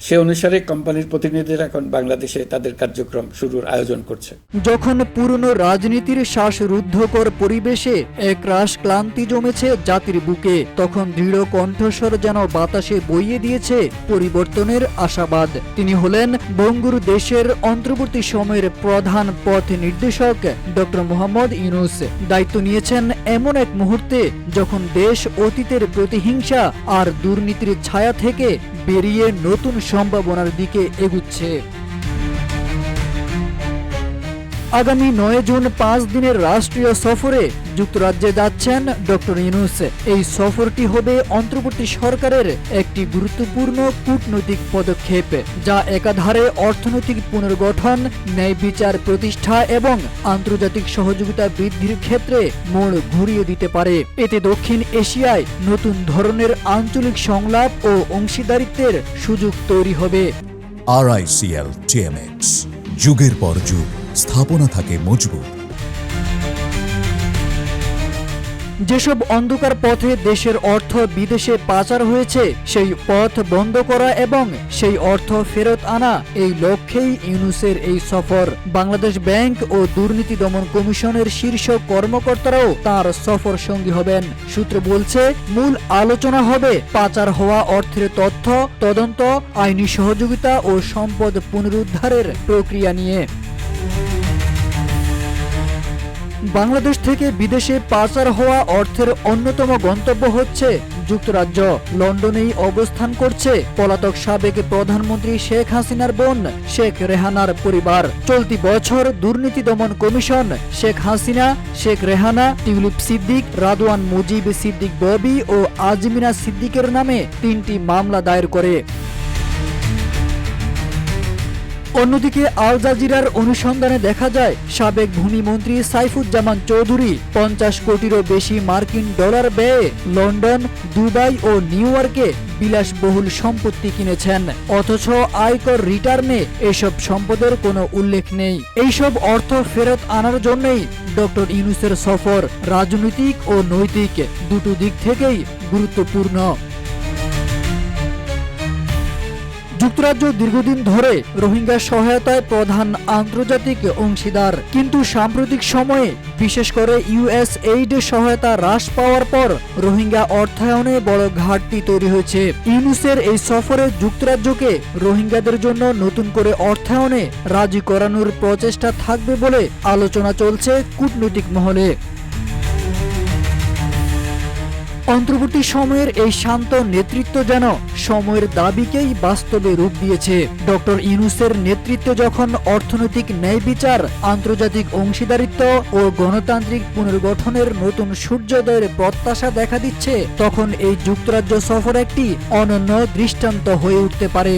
সে অনুসারে কোম্পানির প্রতিনিধিরা এখন বাংলাদেশে তাদের কার্যক্রম শুরুর আয়োজন করছে। যখন পুরনো রাজনীতির শ্বাসরুদ্ধকর পরিবেশে একরাশ ক্লান্তি জমেছে জাতির বুকে, তখন দৃঢ় কণ্ঠস্বর যেন বাতাসে বইয়ে দিয়েছে পরিবর্তনের আশাবাদ। তিনি হলেন বঙ্গুর দেশের অন্তর্বর্তী সময়ের প্রধান পথ নির্দেশক ডক্টর মোহাম্মদ ইউনূস। দায়িত্ব নিয়েছেন এমন এক মুহূর্তে যখন দেশ অতীতের প্রতিহিংসা আর দুর্নীতির ছায়া থেকে বেরিয়ে নতুন সম্ভাবনার দিকে এগুচ্ছে। আগামী 9 জুন 5 দিনের রাষ্ট্রীয় সফরে যুক্তরাজ্যে যাচ্ছেন ডক্টর ইউনূস। এই সফরটি হবে অন্তর্বর্তী সরকারের একটি গুরুত্বপূর্ণ কূটনৈতিক পদক্ষেপ, যা একাধারে অর্থনৈতিক পুনর্গঠন, ন্যায় বিচার প্রতিষ্ঠা এবং আন্তর্জাতিক সহযোগিতা বৃদ্ধির ক্ষেত্রে মোড় ঘুরিয়ে দিতে পারে। এতে দক্ষিণ এশিয়ায় নতুন ধরনের আঞ্চলিক সংলাপ ও অংশীদারিত্বের সুযোগ তৈরি হবে। RICL TMX, যুগের পর যুগ স্থাপনা থাকে মজবুত। যেসব অন্ধকার পথে দেশের অর্থ বিদেশে পাচার হয়েছে সেই পথ বন্ধ করা এবং সেই অর্থ ফেরত আনা, এই লক্ষ্যেই ইউনূসের এই সফর। বাংলাদেশ ব্যাংক ও দুর্নীতি দমন কমিশনের শীর্ষ কর্মকর্তারাও তার সফর সঙ্গী হবেন। সূত্র বলছে, মূল আলোচনা হবে পাচার হওয়া অর্থের তথ্য, তদন্ত, আইনি সহযোগিতা ও সম্পদ পুনরুদ্ধারের প্রক্রিয়া নিয়ে। বাংলাদেশ থেকে বিদেশে পাচার হওয়া অর্থের অন্যতম গন্তব্য হচ্ছে যুক্তরাজ্য। লন্ডনেই অবস্থান করছে পলাতক সাবেক প্রধানমন্ত্রী শেখ হাসিনার বোন শেখ রেহানার পরিবার। চলতি বছর দুর্নীতি দমন কমিশন শেখ হাসিনা, শেখ রেহানা, টিউলিপ সিদ্দিক, রাদওয়ান মুজিব সিদ্দিক ববি ও আজমিনা সিদ্দিকের নামে 3টি মামলা দায়ের করে। অন্যদিকে আল জাজিরার অনুসন্ধানে দেখা যায়, সাবেক ভূমিমন্ত্রী সাইফুজ্জামান চৌধুরী 50 কোটিরও বেশি মার্কিন ডলার ব্যয়ে লন্ডন, দুবাই ও নিউ ইয়র্কে বিলাসবহুল সম্পত্তি কিনেছেন, অথচ আয়কর রিটার্নে এসব সম্পদের কোনো উল্লেখ নেই। এইসব অর্থ ফেরত আনার জন্যই ডক্টর ইউনূসের সফর রাজনৈতিক ও নৈতিক দুটো দিক থেকেই গুরুত্বপূর্ণ। যুক্তরাজ্য দীর্ঘদিন ধরে রোহিঙ্গা সহায়তায় প্রধান আন্তর্জাতিক অংশীদার, কিন্তু সাম্প্রতিক সময়ে বিশেষ করে USAID সহায়তা হ্রাস পাওয়ার পর রোহিঙ্গা অর্থায়নে বড় ঘাটতি তৈরি হয়েছে। ইউনূসের এই সফরে যুক্তরাজ্যকে রোহিঙ্গাদের জন্য নতুন করে অর্থায়নে রাজি করানোর প্রচেষ্টা থাকবে বলে আলোচনা চলছে কূটনৈতিক মহলে। অন্তর্বর্তী সময়ের এই শান্ত নেতৃত্ব যেন সময়ের দাবিকেই বাস্তবে রূপ দিয়েছে। ডক্টর ইউনূসের নেতৃত্বে যখন অর্থনৈতিক ন্যায় বিচার, আন্তর্জাতিক অংশীদারিত্ব ও গণতান্ত্রিক পুনর্গঠনের নতুন সূর্যোদয়ের প্রত্যাশা দেখা দিচ্ছে, তখন এই যুক্তরাজ্য সফর একটি অনন্য দৃষ্টান্ত হয়ে উঠতে পারে।